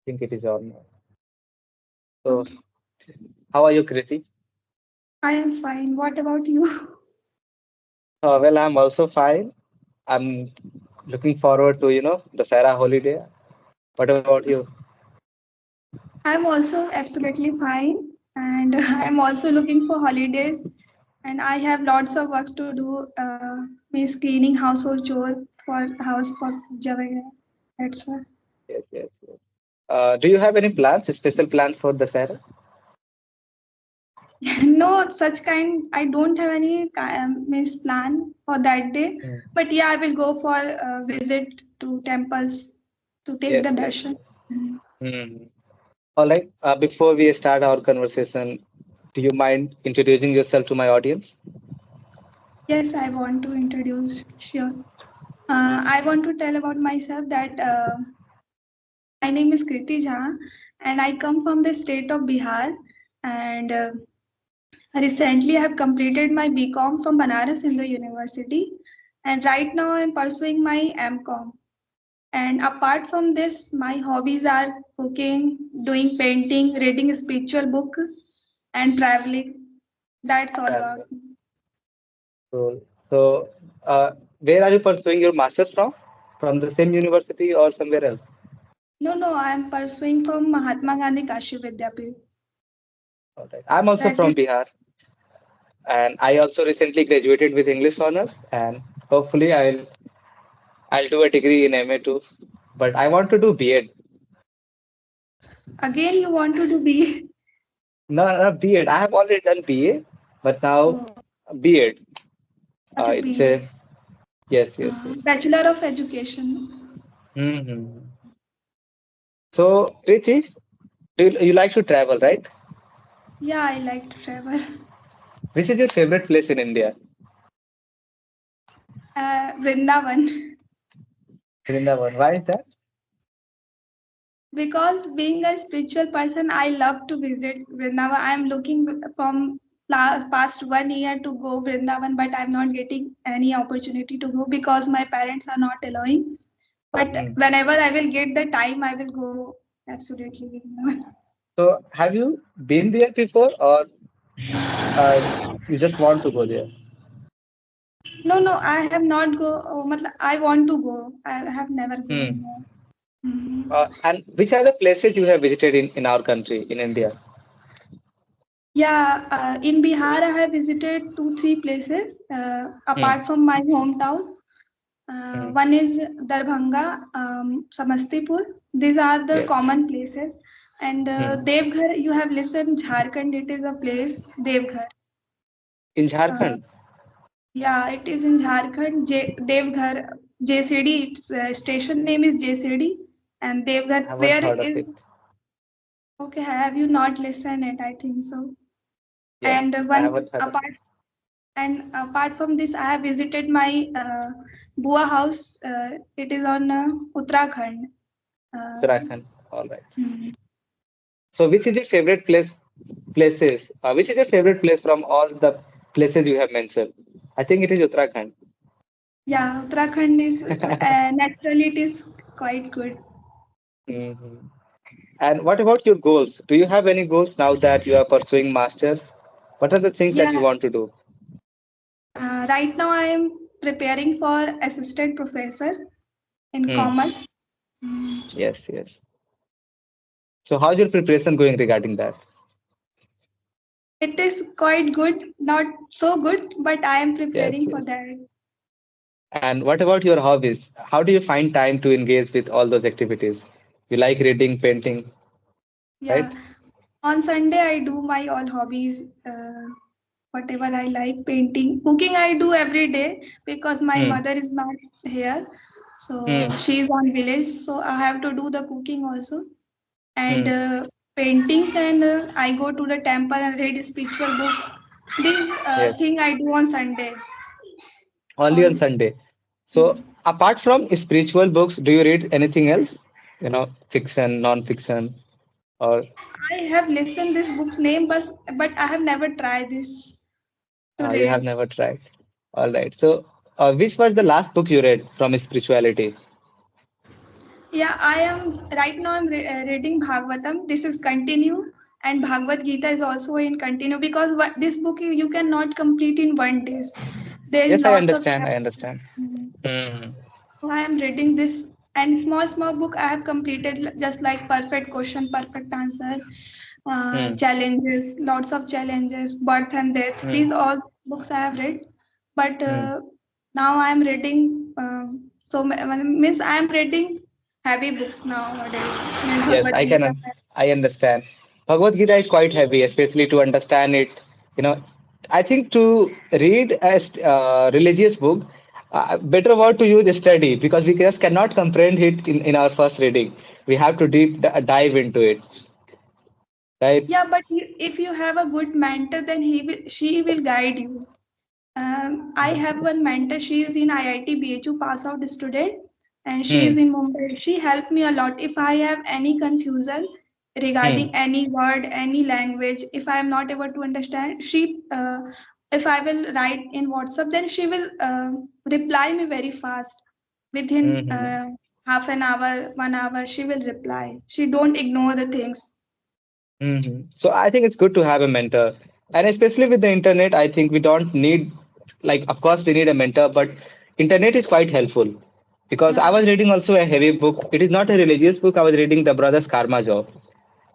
think it is on. So, Okay. how are you, Kriti? I am fine. What about you? Well, I'm also fine. I'm looking forward to, the Sarah holiday. What about you? I'm also absolutely fine. And I'm also looking for holidays. And I have lots of work to do. Means cleaning household chore for house for puja वगैरह. That's why. Yes, yes, yes. Do you have any plans, special plans for the Sarah? No such kind. I don't have any means plan for that day. Mm. But yeah, I will go for a visit to temples to take Yes, the yes, darshan. yes. Mm. All right. Before we start our conversation, do you mind introducing yourself to my audience? Yes, I want to introduce. Sure. I want to tell about myself that my name is Kriti Jha and I come from the state of Bihar. And recently I have completed my BCom from Banaras Hindu University. And right now I am pursuing my MCom. And apart from this, my hobbies are cooking, doing painting, reading a spiritual book, and traveling. That's all That's about it. me. So, so where are you pursuing your master's from? From the same university or somewhere else? No, no, I am pursuing from Mahatma Gandhi Kashi Vidyapit. All right. I'm also That from is Bihar, and I also recently graduated with English honors, and hopefully I'll do a degree in MA too. But I want to do BEd. again you want to do B. No, no, BEd. I have already done BA, but now Oh, BEd. अच्छा It's BA. a yes, yes, yes. Bachelor of Education. Hmm. So, Preeti, you like to travel, right? Yeah, I like to travel. Which is your favorite place in India? Vrindavan. Vrindavan. Why is that? Because being a spiritual person, I love to visit Vrindavan. I am looking from past 1 year to go Vrindavan, but I'm not getting any opportunity to go because my parents are not allowing. But Hmm. whenever I will get the time, I will go absolutely Vrindavan. So, have you been there before, or uh, you just want to go there? No, no, I have not go. Oh, matlab, I want to go. I have never gone Hmm. there. Mhm. And which are the places you have visited in our country, in India? Yeah, in Bihar, I have visited two, three places Hmm. apart from my hometown. Hmm. One is Darbhanga, Samastipur. These are the Yes. common places. And Hmm. Devghar, you have listened, Jharkhand, it is a place, Devghar. In Uh, Jharkhand, yeah, it is in Jharkhand, Devghar, JCD. Its station name is JCD. And I Devghar, haven't where heard of is, it. okay, have you not listened it? I think so. Yes, And I one haven't heard of it. apart And apart from this, I have visited my Bua house. It is on Uttarakhand. Uh, Uttarakhand. All right. hmm. So, which is your favorite places? Which is your favorite place from all the places you have mentioned? I think it is Uttarakhand. Yeah, Uttarakhand is naturally it is quite good. Mhm. And what about your goals? Do you have any goals now that you are pursuing masters? What are the things that you Yeah, want to do? right now I am preparing for assistant professor in Hmm. commerce. Yes, yes. So, how's your preparation going regarding that? It is quite good, not so good, but I am Yes, preparing for yes. that. And what about your hobbies? How do you find time to engage with all those activities? You like reading, painting, Yeah, right? on Sunday I do my all hobbies. Whatever I like, painting, cooking I do every day because my Hmm. mother is not here. So Hmm. she is on village, so I have to do the cooking also. And Hmm. paintings and I go to the temple and read spiritual books. This Yes. thing I do on Sunday. Only All on this. Sunday. So, apart from spiritual books, do you read anything else? Fiction, non-fiction, or I have listened this book's name, but I have never tried this to you have read. never tried? All right. So, which was the last book you read from spirituality? Yeah, I am right now. I'm reading Bhagavatam. This is continue, and Bhagavad Gita is also in continue because this book you cannot complete in 1 day. There is Yes, I lots of understand. I chapters. understand. Mhm. Hmm. So I am reading this and small book I have completed just like perfect question, perfect answer, Hmm. challenges, lots of challenges, birth and death. Hmm. These all books I have read, but Hmm. now I am reading. Miss I am reading heavy books nowadays. Means Yes, Bhagavad Gita. I understand. Bhagavad Gita is quite heavy, especially to understand it. You know, I think to read a religious book, better word to use is study because we just cannot comprehend it in our first reading. We have to dive into it, right? Yeah, but if you have a good mentor, then she will guide you. I have one mentor. She is in IIT BHU pass out student, and she Hmm. is in Mumbai. She helped me a lot. If I have any confusion Hmm. regarding any word, any language, if I am not able to understand, if I will write in WhatsApp, then she will reply me very fast. Hmm. Within Hmm. half an hour, 1 hour, she will reply. She don't ignore the things. So I think it's good to have a mentor, and especially with the internet, I think we don't need, like, of course, we need a mentor, but internet is quite helpful because I Yeah. was reading also a heavy book. It is not a religious book. I was reading The Brothers Karamazov,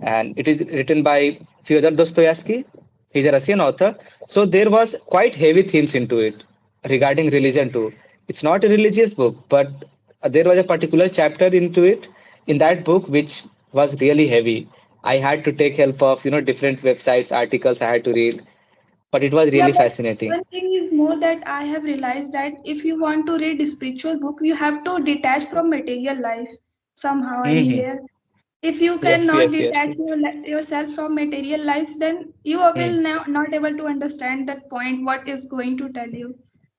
and it is written by Fyodor Dostoevsky. He's a Russian author. So there was quite heavy themes into it regarding religion too. It's not a religious book, but there was a particular chapter into it in that book which was really heavy. I had to take help of different websites, articles I had to read, but it was Yeah, really but fascinating. one thing is more that I have realized that if you want to read a spiritual book, you have to detach from material life somehow, Hmm. anywhere. If you Yes, cannot yes, yes. detach yourself from material life, then you Hmm. will now not able to understand that point, what is going to tell you.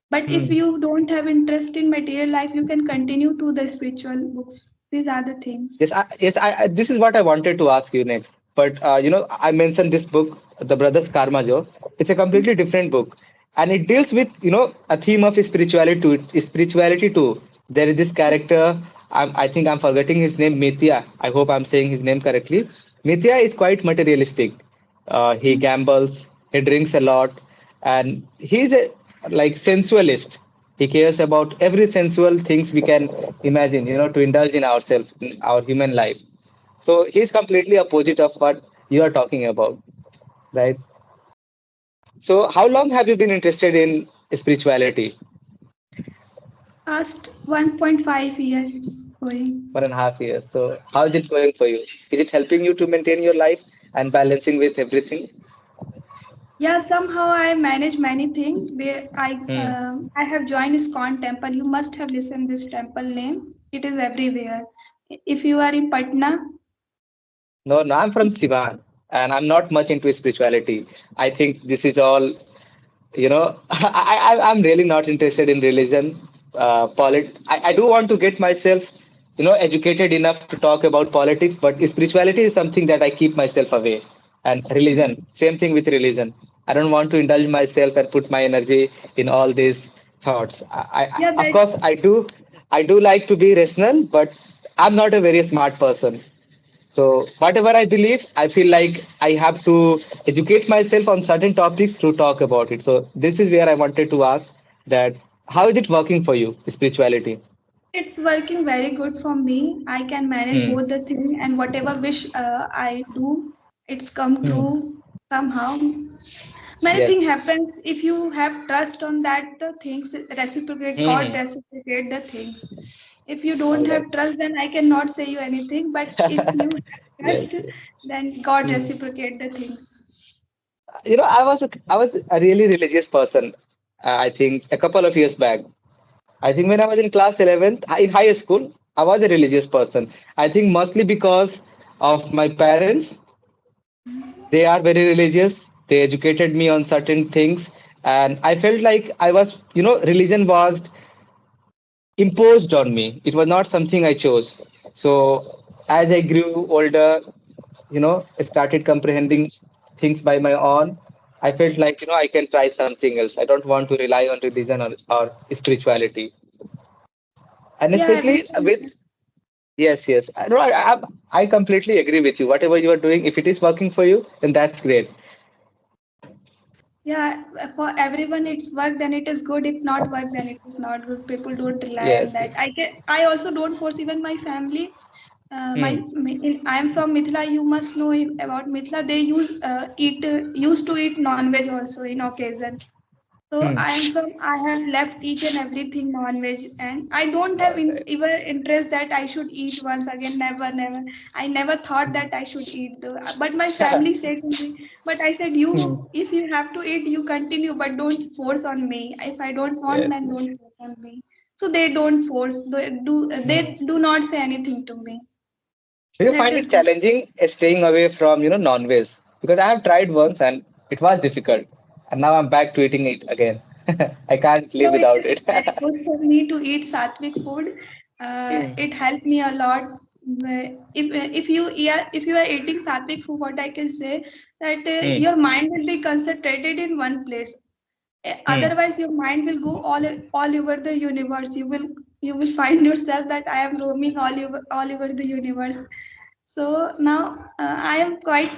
But if Hmm. you don't have interest in material life, you can continue to the spiritual books. These are the things. This is what I wanted to ask you next. But I mentioned this book, The Brothers Karamazov. It's a completely different book, and it deals with a theme of spirituality too. Spirituality too. There is this character. I think I'm forgetting his name, Mithya. I hope I'm saying his name correctly. Mithya is quite materialistic. He gambles. He drinks a lot, and he's a like sensualist. He cares about every sensual things we can imagine, to indulge in ourselves, in our human life. So he's completely opposite of what you are talking about, right? So how long have you been interested in spirituality? Past 1.5 years it's going. 1.5 years. So how is it going for you? Is it helping you to maintain your life and balancing with everything? Yeah, somehow I manage many things. Hmm. I have joined ISKCON temple. You must have listened this temple name. It is everywhere. If you are in Patna, No, no, I'm from Sivan, and I'm not much into spirituality. I think this is all I'm really not interested in religion. I do want to get myself educated enough to talk about politics, but spirituality is something that I keep myself away. And religion, same thing with religion. I don't want to indulge myself and put my energy in all these thoughts. yeah, Of that course, I do like to be rational, but I'm not a very smart person. So whatever I believe, I feel like I have to educate myself on certain topics to talk about it. So this is where I wanted to ask that how is it working for you, spirituality? it's working very good for me. I can manage Hmm. both the thing and whatever wish I do, it's come Hmm. true somehow. Many Yes. thing happens if you have trust on that the things reciprocate. God Hmm. reciprocate the things. If you don't All right. have trust, then I cannot say you anything. But if you have Yes. trust, Yes. then God Hmm. reciprocate the things. I was a really religious person. I think a couple of years back. I think when I was in class 11th in high school, I was a religious person. I think mostly because of my parents. They are very religious. They educated me on certain things, and I felt like religion was imposed on me. It was not something I chose. So as I grew older, I started comprehending things by my own. I felt like I can try something else. I don't want to rely on religion or spirituality, and Yeah, especially everything. with Yes, yes. No, I completely agree with you. Whatever you are doing, if it is working for you, then that's great. Yeah, for everyone it's work, then it is good. If not work, then it is not good. People don't rely on Yes, that. yes. I also don't force even my family. Hmm. I am from Mithila. You must know about Mithila. They used to eat non-veg also in occasion. So Hmm. I am from. I have left each and everything non-veg, and I don't have All right. even interest that I should eat once again. Never, never. I never thought that I should eat. Though, but my family said to me. But I said, you, Hmm. if you have to eat, you continue, but don't force on me. If I don't want, Yes, then yes. don't force on me. So they don't force. They Hmm. do not say anything to me. Do you That find is it good. challenging staying away from, non-veg? Because I have tried once and it was difficult. And now I'm back to eating it again. I can't No, live it without is it. very good for me to eat sattvic food. Hmm. It helped me a lot. If you are eating sattvic food, what I can say that Hmm. your mind will be concentrated in one place. Hmm. Otherwise, your mind will go all over the universe. You will find yourself that I am roaming all over the universe. So now I am quite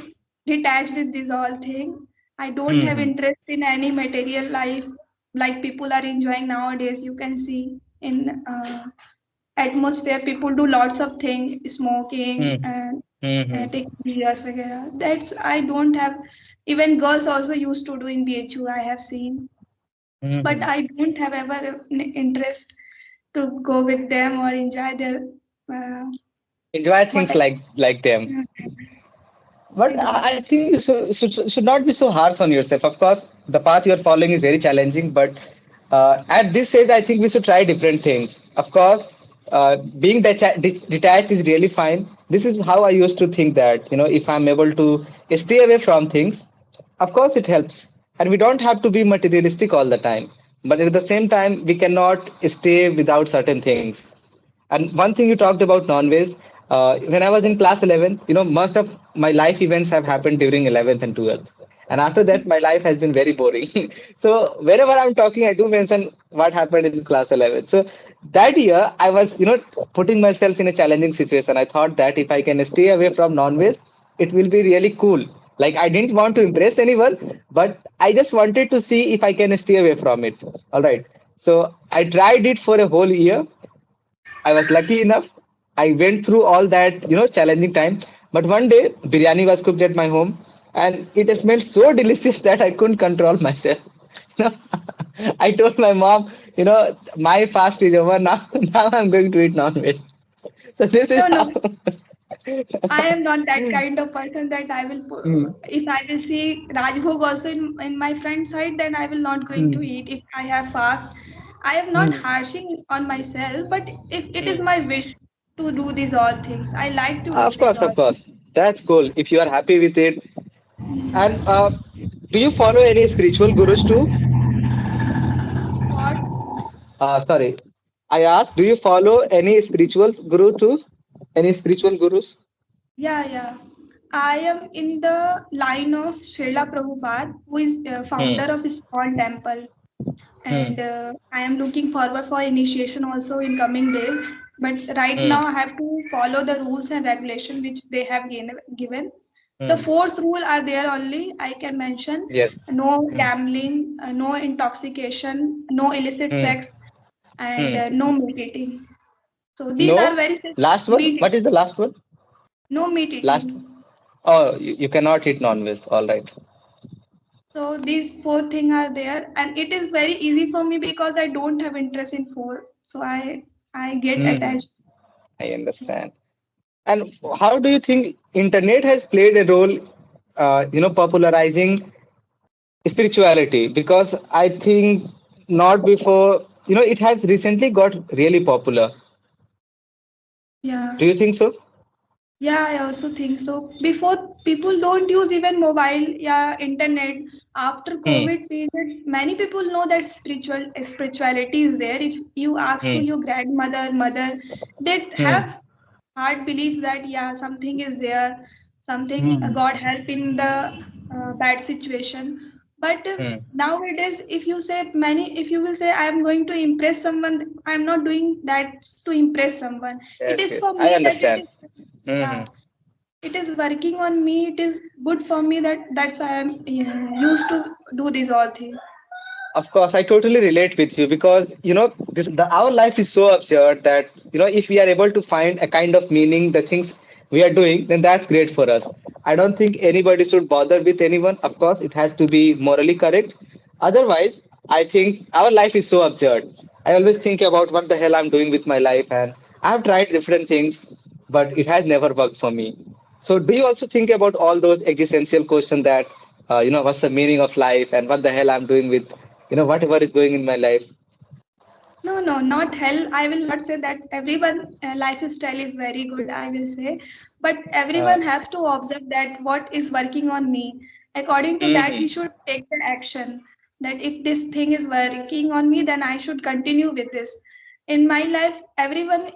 detached with this all thing. I don't Hmm. have Hmm. interest in any material life like people are enjoying nowadays. You can see in atmosphere people do lots of things, smoking Hmm. and Hmm. taking beers, वगैरह. That's I don't have. Even girls also used to do in BHU. I have seen, Hmm. but Hmm. I don't have ever interest to go with them or enjoy their uh, Enjoy what things like them. But I exactly. think you should not be so harsh on yourself. Of course, the path you are following is very challenging, but at this stage, I think we should try different things. Of course, being detached is really fine. This is how I used to think that, if I'm able to stay away from things, of course, it helps. And we don't have to be materialistic all the time. But at the same time, we cannot stay without certain things. And one thing you talked about non-veg, when I was in class 11, most of my life events have happened during 11th and 12th. And after that, my life has been very boring. So wherever I'm talking, I do mention what happened in class 11. So that year, I was, putting myself in a challenging situation. I thought that if I can stay away from non-veg, it will be really cool. Like I didn't want to impress anyone, but I just wanted to see if I can stay away from it. All right. So I tried it for a whole year. I was lucky enough. I went through all that, challenging time. But one day, biryani was cooked at my home, and it smelled so delicious that I couldn't control myself. You know, I told my mom, my fast is over now. Now I'm going to eat non-veg. So this is No, no, how. I am not that kind of person that I will Hmm, if I will see Rajbhog also in my friend side, then I will not going to hmm, eat. If I have fast, I am not hmm, harshing on myself, but if it is hmm. my wish to do these all things, I like to do Of these course, all of course. That's cool. If you are happy with it. And things. do you follow any spiritual gurus too? What? Sorry, I asked, do you follow any spiritual guru too? Any spiritual gurus? Yeah, yeah. I am in the line of Srila Prabhupada, who is Hmm. founder of ISKCON temple. Hmm. And I am looking forward for initiation also in coming days. But right Hmm. now, I have to follow the rules and regulation which they have given. The Hmm. force rule are there only. I can mention Yes. no Hmm. gambling, no intoxication, no illicit Hmm. sex, and Hmm. no meat eating. So these are No. very Last one. meat What is the last one? no meat eating. Last. Oh, you cannot eat non-veg. All right. So these four things are there, and it is very easy for me because I don't have interest in four. So I get Hmm. attached. I understand. And how do you think internet has played a role, popularizing spirituality? Because I think not before, it has recently got really popular. Yeah. Do you think so? Yeah, I also think so. Before people don't use even mobile, yeah, internet. After Hmm. COVID period, many people know that spirituality is there. If you ask to Hmm. your grandmother, mother, they Hmm. have hard belief that yeah, something is there, something Hmm. God help in the bad situation. But Hmm. nowadays, if you will say I am going to impress someone, I am not doing that to impress someone. It Yes, is yes, for I me that it understand. is, Hmm. yeah, it is working on me. It is good for me, that's why I'm used to do these all things. Of course, I totally relate with you because our life is so absurd that if we are able to find a kind of meaning the things we are doing, then that's great for us. I don't think anybody should bother with anyone. Of course, it has to be morally correct. Otherwise, I think our life is so absurd. I always think about what the hell I'm doing with my life, and I have tried different things, but it has never worked for me. So, do you also think about all those existential questions that, what's the meaning of life and what the hell I'm doing with, whatever is going in my life? No, no, not hell. I will not say that everyone lifestyle is very good, I will say. But Uh, everyone have to observe that what is working on me. According to that, he hmm should take the action. That if this thing is working on me, then I should continue with this. In my life, everyone,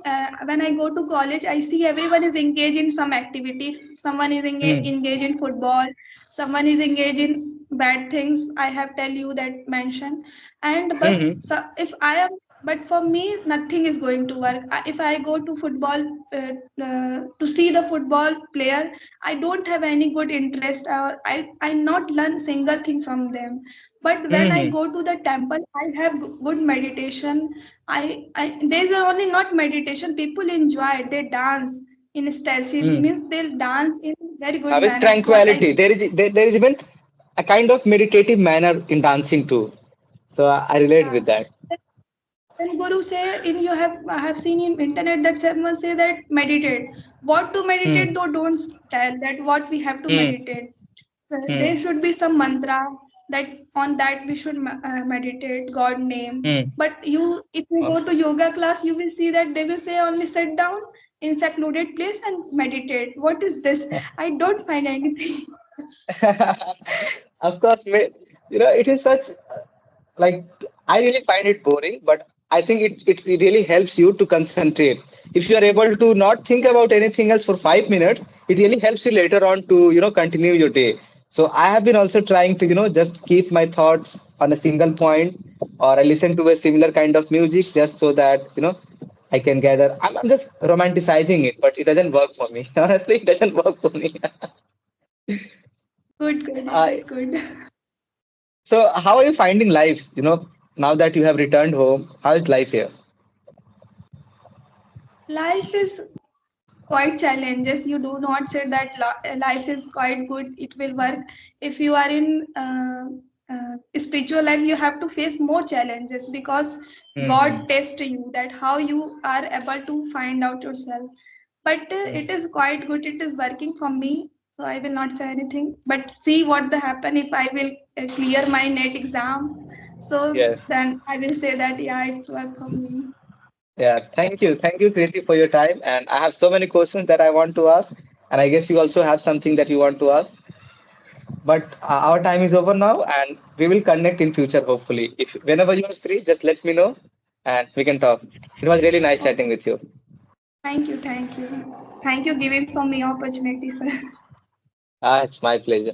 when I go to college, I see everyone is engaged in some activity. Someone is hmm engaged in football, someone is engaged in bad things. I have tell you that mention. And but hmm so if I am but for me nothing is going to work. If I go to football to see the football player, I don't have any good interest, or I not learn single thing from them. But when I hmm go to the temple, I have good meditation. I there's only not meditation, people enjoy it, they dance in ecstasy, hmm means they'll dance in very good with manner, what I tranquility, there is even a kind of meditative manner in dancing too. So I relate yeah. with that. Then Guru say in you have I have seen in internet that someone say that meditate. What to Hmm meditate though don't tell that what we have to hmm meditate. So hmm there should be some mantra that on that we should meditate God name. hmm But you if you Oh. go to yoga class you will see that they will say only sit down in secluded place and meditate. What is this? I don't find anything. Of course, it is such like I really find it boring, but I think it really helps you to concentrate. If you are able to not think about anything else for 5 minutes, it really helps you later on to continue your day. So I have been also trying to just keep my thoughts on a single point, or I listen to a similar kind of music just so that I can gather. I'm just romanticizing it, but it doesn't work for me. Honestly, it doesn't work for me. Good, good, it uh, is good. so how are you finding life? Now that you have returned home, how is life here? Life is quite challenges. You do not say that life is quite good, it will work. If you are in spiritual life, you have to face more challenges because God Hmm tests you that how you are able to find out yourself. But it is quite good, it is working for me. So I will not say anything, but see what the happen if I will clear my net exam. So Yes. then I will say that yeah, it's work for me. Yeah. Thank you, Kriti, for your time. And I have so many questions that I want to ask, and I guess you also have something that you want to ask. But our time is over now, and we will connect in future. Hopefully, if whenever you are free, just let me know, and we can talk. It was really nice chatting with you. Thank you, thank you. Thank you giving for me opportunity, sir. It's my pleasure.